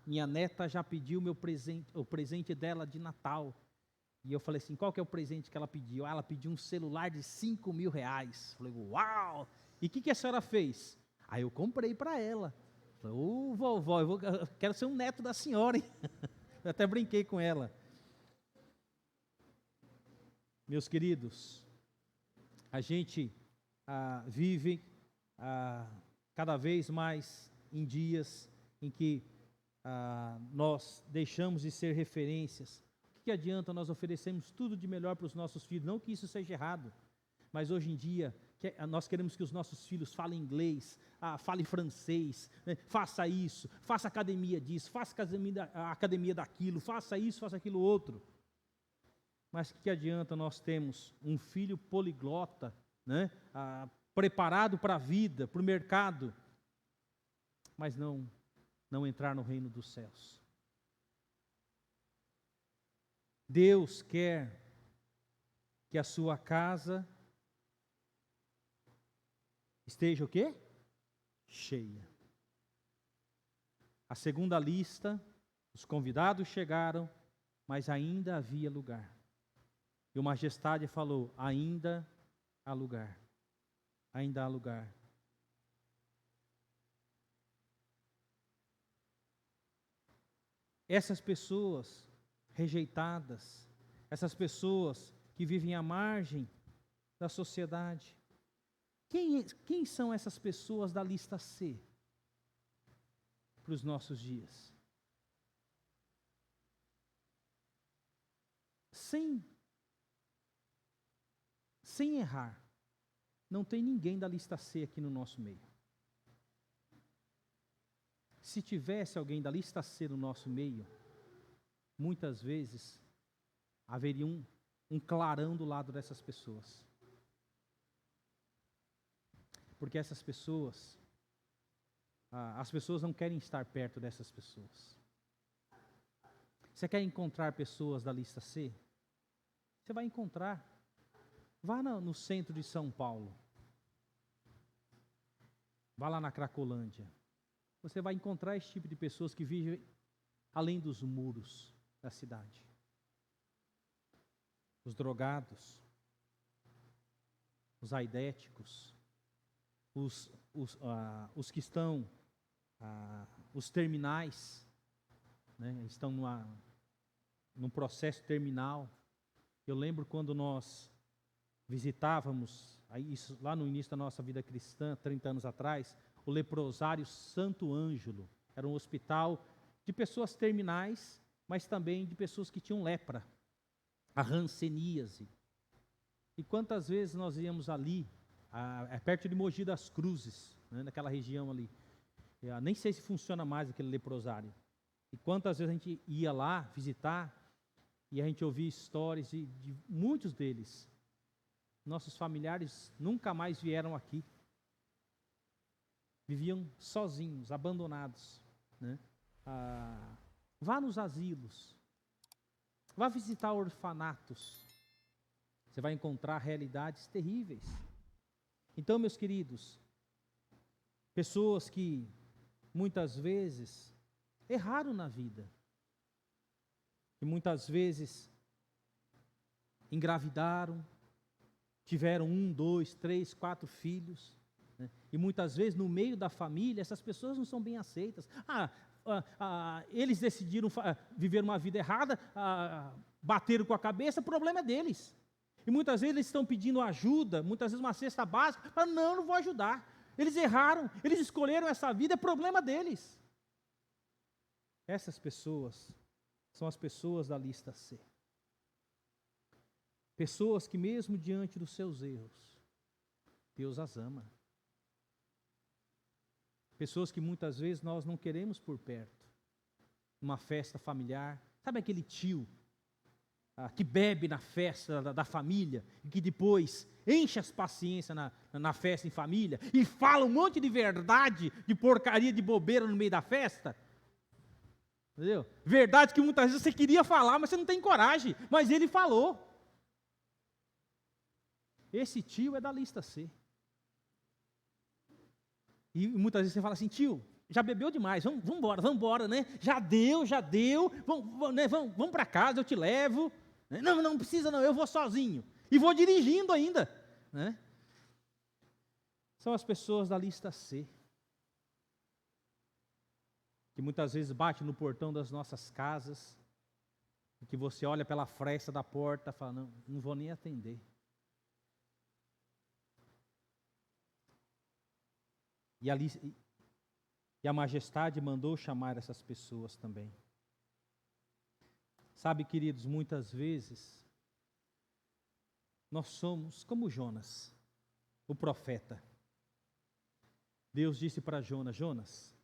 minha neta já pediu o presente dela de Natal. E eu falei assim: qual que é o presente que ela pediu? Ela pediu um celular de R$5.000. Falei: uau! E o que a senhora fez? Aí eu comprei para ela. Falei: vovó, eu quero ser um neto da senhora, hein? Eu até brinquei com ela. Meus queridos, a gente vive cada vez mais em dias em que nós deixamos de ser referências. O que adianta nós oferecermos tudo de melhor para os nossos filhos? Não que isso seja errado, mas hoje em dia nós queremos que os nossos filhos falem inglês, falem francês, né? Faça isso, faça academia disso, faça academia daquilo, faça isso, faça aquilo outro. Mas que adianta nós termos um filho poliglota, né? Preparado para a vida, para o mercado, mas não entrar no reino dos céus? Deus quer que a sua casa esteja o quê? Cheia. A segunda lista, os convidados chegaram, mas ainda havia lugar. E o Majestade falou: ainda há lugar. Ainda há lugar. Essas pessoas rejeitadas, essas pessoas que vivem à margem da sociedade, quem são essas pessoas da lista C para os nossos dias? Sem errar, não tem ninguém da lista C aqui no nosso meio. Se tivesse alguém da lista C no nosso meio, muitas vezes haveria um clarão do lado dessas pessoas. Porque essas pessoas, as pessoas não querem estar perto dessas pessoas. Você quer encontrar pessoas da lista C? Você vai encontrar. Vá no centro de São Paulo. Vá lá na Cracolândia. você vai encontrar esse tipo de pessoas que vivem além dos muros da cidade. Os drogados, os aidéticos, os que estão, os terminais, né, estão num processo terminal. Eu lembro quando nós visitávamos, isso, lá no início da nossa vida cristã, 30 anos atrás, o leprosário Santo Ângelo. Era um hospital de pessoas terminais, mas também de pessoas que tinham lepra, a hanseníase. E quantas vezes nós íamos ali, perto de Mogi das Cruzes, né, naquela região ali. Nem sei se funciona mais aquele leprosário. E quantas vezes a gente ia lá visitar e a gente ouvia histórias de muitos deles. Nossos familiares nunca mais vieram aqui. Viviam sozinhos, abandonados, né? Vá nos asilos, vá visitar orfanatos. Você vai encontrar realidades terríveis. Então, meus queridos, pessoas que muitas vezes erraram na vida, que muitas vezes engravidaram, tiveram 1, 2, 3, 4 filhos, né? E muitas vezes no meio da família essas pessoas não são bem aceitas. Eles decidiram viver uma vida errada, bateram com a cabeça, o problema é deles. E muitas vezes eles estão pedindo ajuda, muitas vezes uma cesta básica, mas não vou ajudar. Eles erraram, eles escolheram essa vida, é problema deles. Essas pessoas são as pessoas da lista C. Pessoas que mesmo diante dos seus erros, Deus as ama. Pessoas que muitas vezes nós não queremos por perto. Numa festa familiar, sabe aquele tio que bebe na festa da família e que depois enche as paciências na festa em família e fala um monte de verdade, de porcaria, de bobeira no meio da festa? Entendeu? Verdade que muitas vezes você queria falar, mas você não tem coragem, mas ele falou. Esse tio é da lista C. E muitas vezes você fala assim: tio, já bebeu demais, vamos embora, né? Já deu, vamos para casa, eu te levo. Não precisa não, eu vou sozinho. E vou dirigindo ainda, né? São as pessoas da lista C, que muitas vezes bate no portão das nossas casas, e que você olha pela fresta da porta e fala: não vou nem atender. E a majestade mandou chamar essas pessoas também. Sabe, queridos, muitas vezes nós somos como Jonas, o profeta. Deus disse para Jonas: Jonas,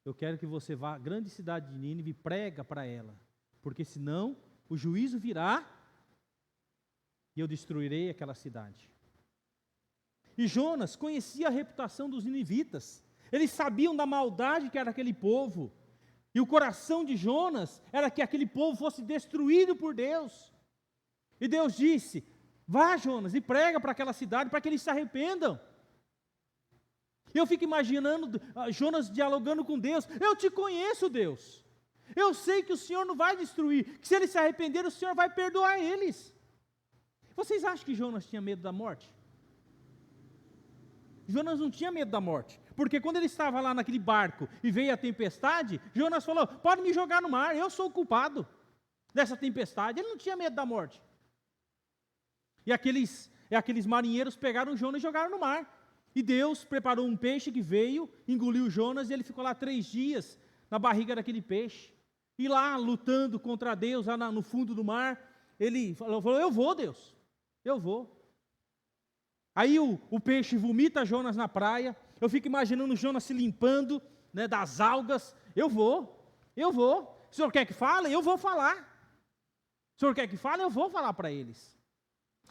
eu quero que você vá à grande cidade de Nínive e prega para ela, porque senão o juízo virá e eu destruirei aquela cidade. E Jonas conhecia a reputação dos ninivitas. Eles sabiam da maldade que era aquele povo. E o coração de Jonas era que aquele povo fosse destruído por Deus. E Deus disse: vá, Jonas, e prega para aquela cidade, para que eles se arrependam. Eu fico imaginando Jonas dialogando com Deus: eu te conheço, Deus. Eu sei que o Senhor não vai destruir, que se eles se arrependerem, o Senhor vai perdoar eles. Vocês acham que Jonas tinha medo da morte? Jonas não tinha medo da morte, porque quando ele estava lá naquele barco e veio a tempestade, Jonas falou: pode me jogar no mar, eu sou o culpado dessa tempestade. Ele não tinha medo da morte. E aqueles marinheiros pegaram Jonas e jogaram no mar. E Deus preparou um peixe que veio, engoliu Jonas, e ele ficou lá 3 dias na barriga daquele peixe. E lá, lutando contra Deus, lá no fundo do mar, ele falou: eu vou, Deus, eu vou. Aí o peixe vomita Jonas na praia. Eu fico imaginando Jonas se limpando, né, das algas. Eu vou. O senhor quer que fale? Eu vou falar. O senhor quer que fale? Eu vou falar para eles.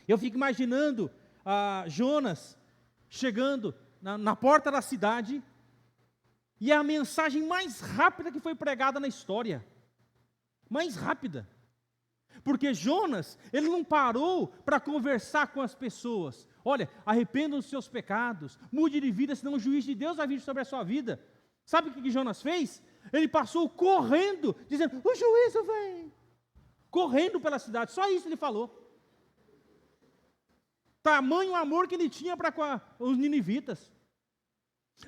Eu fico imaginando Jonas chegando na porta da cidade, e é a mensagem mais rápida que foi pregada na história. Mais rápida. Porque Jonas, ele não parou para conversar com as pessoas. Olha, arrependam dos seus pecados, mude de vida, senão o juiz de Deus vai vir sobre a sua vida. Sabe o que Jonas fez? Ele passou correndo, dizendo: o juízo vem. Correndo pela cidade, só isso ele falou. Tamanho amor que ele tinha para com os ninivitas.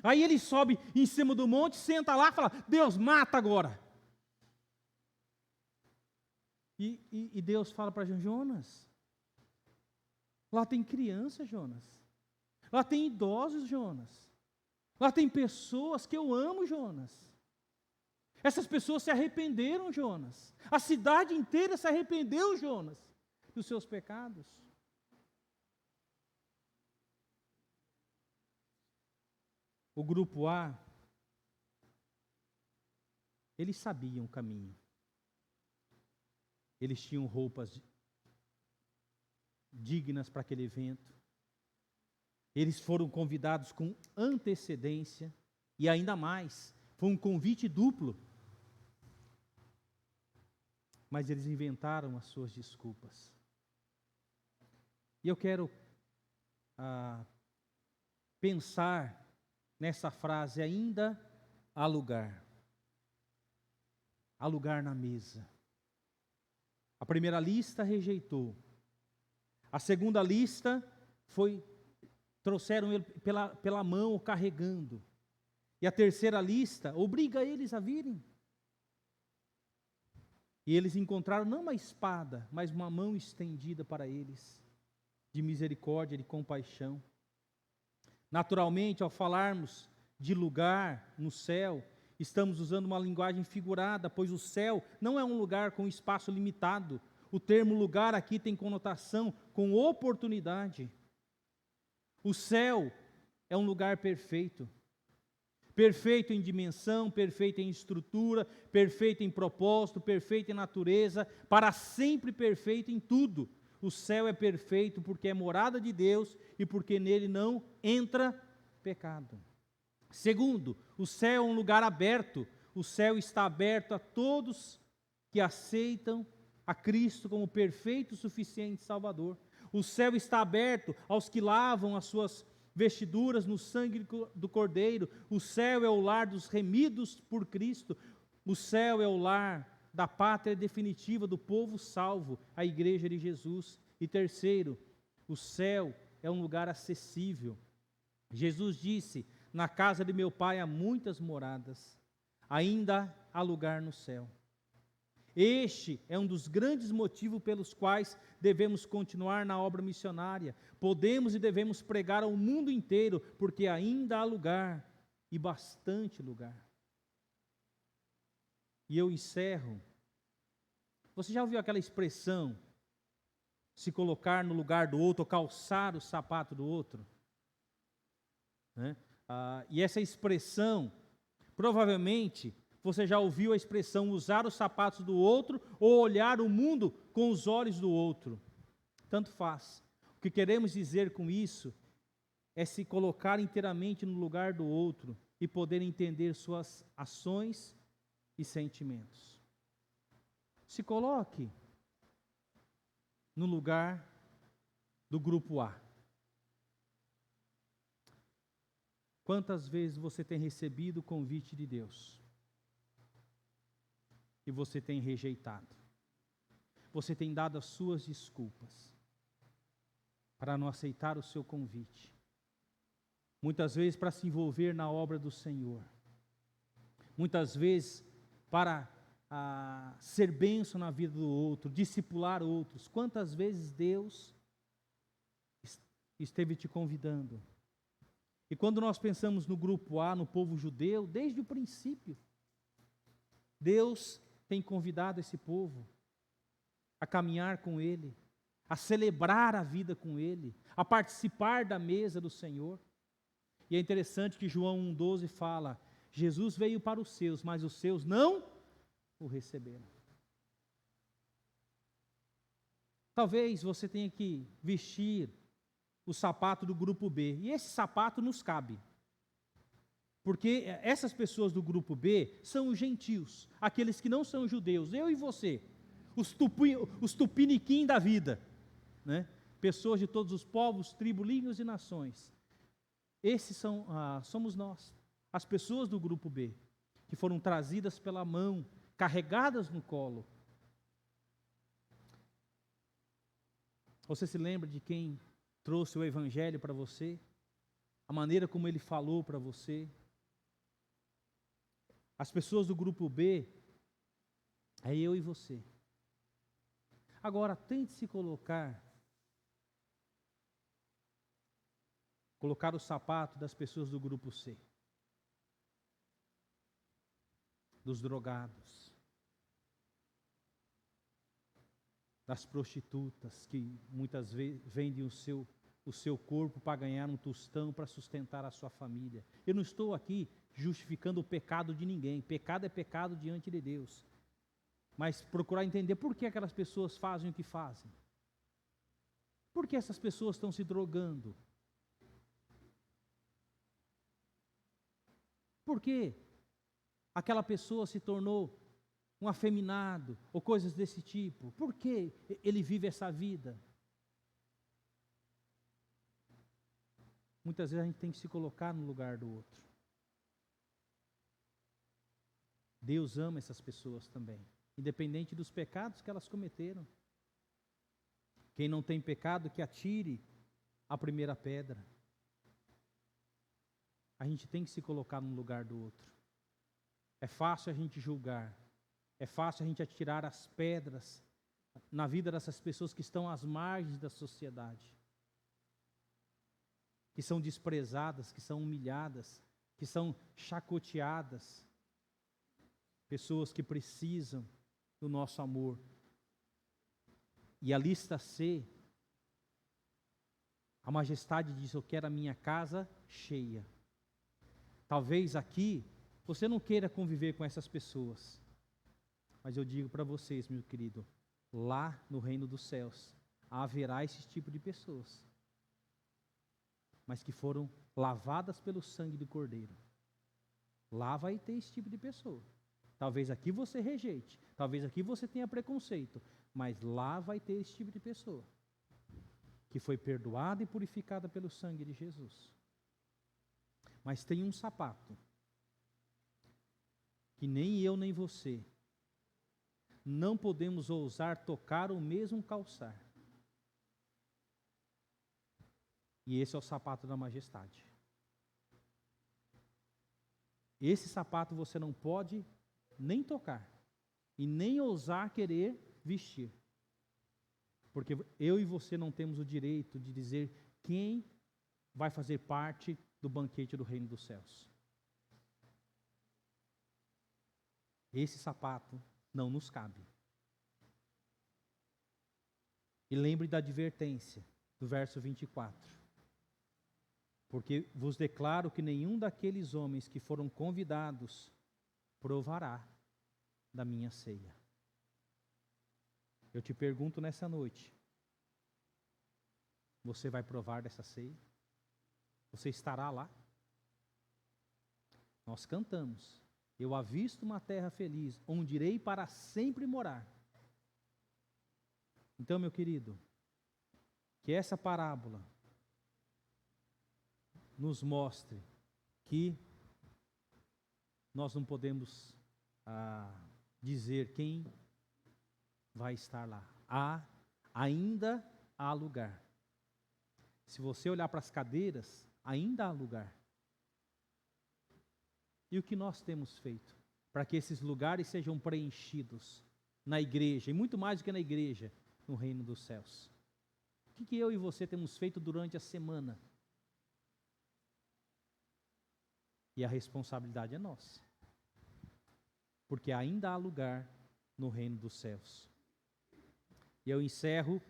Aí ele sobe em cima do monte, senta lá e fala: Deus, mata agora. E Deus fala para Jonas: lá tem criança, Jonas. Lá tem idosos, Jonas. Lá tem pessoas que eu amo, Jonas. Essas pessoas se arrependeram, Jonas. A cidade inteira se arrependeu, Jonas, dos seus pecados. O grupo A, eles sabiam o caminho. Eles tinham roupas dignas para aquele evento. Eles foram convidados com antecedência e ainda mais, foi um convite duplo. Mas eles inventaram as suas desculpas. E eu quero pensar nessa frase: ainda há lugar. Há lugar na mesa. A primeira lista rejeitou. A segunda lista trouxeram ele pela mão carregando. E a terceira lista obriga eles a virem. E eles encontraram não uma espada, mas uma mão estendida para eles, de misericórdia, de compaixão. Naturalmente, ao falarmos de lugar no céu, estamos usando uma linguagem figurada, pois o céu não é um lugar com espaço limitado. O termo lugar aqui tem conotação com oportunidade. O céu é um lugar perfeito. Perfeito em dimensão, perfeito em estrutura, perfeito em propósito, perfeito em natureza, para sempre perfeito em tudo. O céu é perfeito porque é morada de Deus e porque nele não entra pecado. Segundo, o céu é um lugar aberto. O céu está aberto a todos que aceitam a Cristo como perfeito e suficiente Salvador. O céu está aberto aos que lavam as suas vestiduras no sangue do Cordeiro. O céu é o lar dos remidos por Cristo. O céu é o lar da pátria definitiva do povo salvo, a igreja de Jesus. E terceiro, o céu é um lugar acessível. Jesus disse: na casa de meu Pai há muitas moradas, ainda há lugar no céu. Este é um dos grandes motivos pelos quais devemos continuar na obra missionária. Podemos e devemos pregar ao mundo inteiro, porque ainda há lugar, e bastante lugar. E eu encerro. Você já ouviu aquela expressão, se colocar no lugar do outro, ou calçar o sapato do outro? Né? E essa expressão, provavelmente, você já ouviu a expressão usar os sapatos do outro ou olhar o mundo com os olhos do outro. Tanto faz. O que queremos dizer com isso é se colocar inteiramente no lugar do outro e poder entender suas ações e sentimentos. Se coloque no lugar do grupo A. Quantas vezes você tem recebido o convite de Deus e você tem rejeitado? Você tem dado as suas desculpas para não aceitar o seu convite. Muitas vezes para se envolver na obra do Senhor. Muitas vezes para ser bênção na vida do outro, discipular outros. Quantas vezes Deus esteve te convidando? E quando nós pensamos no grupo A, no povo judeu, desde o princípio, Deus tem convidado esse povo a caminhar com Ele, a celebrar a vida com Ele, a participar da mesa do Senhor. E é interessante que João 1,12 fala: Jesus veio para os seus, mas os seus não o receberam. Talvez você tenha que vestir o sapato do grupo B, e esse sapato nos cabe. Porque essas pessoas do grupo B são os gentios, aqueles que não são judeus, eu e você, os tupiniquim da vida, né? Pessoas de todos os povos, tribos, línguas e nações. Esses somos nós, as pessoas do grupo B, que foram trazidas pela mão, carregadas no colo. Você se lembra de quem trouxe o Evangelho para você? A maneira como ele falou para você? As pessoas do grupo B, é eu e você. Agora, tente se colocar o sapato das pessoas do grupo C. Dos drogados. Das prostitutas que muitas vezes vendem o seu corpo para ganhar um tostão para sustentar a sua família. Eu não estou aqui justificando o pecado de ninguém. Pecado é pecado diante de Deus. Mas procurar entender por que aquelas pessoas fazem o que fazem. Por que essas pessoas estão se drogando? Por que aquela pessoa se tornou um afeminado ou coisas desse tipo? Por que ele vive essa vida? Muitas vezes a gente tem que se colocar no lugar do outro. Deus ama essas pessoas também, independente dos pecados que elas cometeram. Quem não tem pecado, que atire a primeira pedra. A gente tem que se colocar no lugar do outro. É fácil a gente julgar. É fácil a gente atirar as pedras na vida dessas pessoas que estão às margens da sociedade. Que são desprezadas, que são humilhadas, que são chacoteadas. Pessoas que precisam do nosso amor. E a lista C, a majestade diz: eu quero a minha casa cheia. Talvez aqui você não queira conviver com essas pessoas. Mas eu digo para vocês, meu querido, lá no reino dos céus haverá esse tipo de pessoas. Mas que foram lavadas pelo sangue do Cordeiro. Lá vai ter esse tipo de pessoa. Talvez aqui você rejeite, talvez aqui você tenha preconceito, mas lá vai ter esse tipo de pessoa. Que foi perdoada e purificada pelo sangue de Jesus. Mas tem um sapato que nem eu nem você não podemos ousar tocar o mesmo calçar. E esse é o sapato da majestade. Esse sapato você não pode nem tocar e nem ousar querer vestir. Porque eu e você não temos o direito de dizer quem vai fazer parte do banquete do reino dos céus. Esse sapato não nos cabe. E lembre da advertência do verso 24. Porque vos declaro que nenhum daqueles homens que foram convidados provará da minha ceia. Eu te pergunto nessa noite, você vai provar dessa ceia? Você estará lá? Nós cantamos: eu avisto uma terra feliz, onde irei para sempre morar. Então, meu querido, que essa parábola nos mostre que nós não podemos dizer quem vai estar lá. Ainda há lugar. Se você olhar para as cadeiras, ainda há lugar. E o que nós temos feito para que esses lugares sejam preenchidos na igreja, e muito mais do que na igreja, no reino dos céus? O que eu e você temos feito durante a semana? E a responsabilidade é nossa. Porque ainda há lugar no reino dos céus. E eu encerro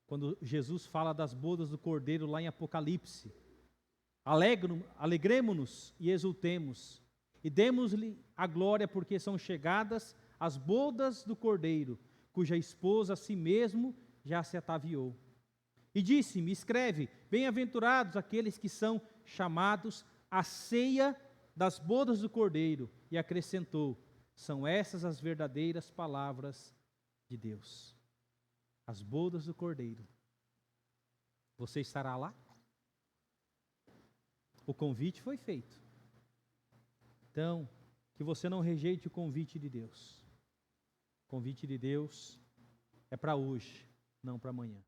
quando Jesus fala das bodas do Cordeiro lá em Apocalipse. Alegremo-nos e exultemos, e demos-lhe a glória, porque são chegadas as bodas do Cordeiro, cuja esposa a si mesmo já se ataviou. E disse-me: escreve, bem-aventurados aqueles que são chamados à ceia das bodas do Cordeiro. E acrescentou: são essas as verdadeiras palavras de Deus. As bodas do Cordeiro. Você estará lá? O convite foi feito. Então, que você não rejeite o convite de Deus. O convite de Deus é para hoje, não para amanhã.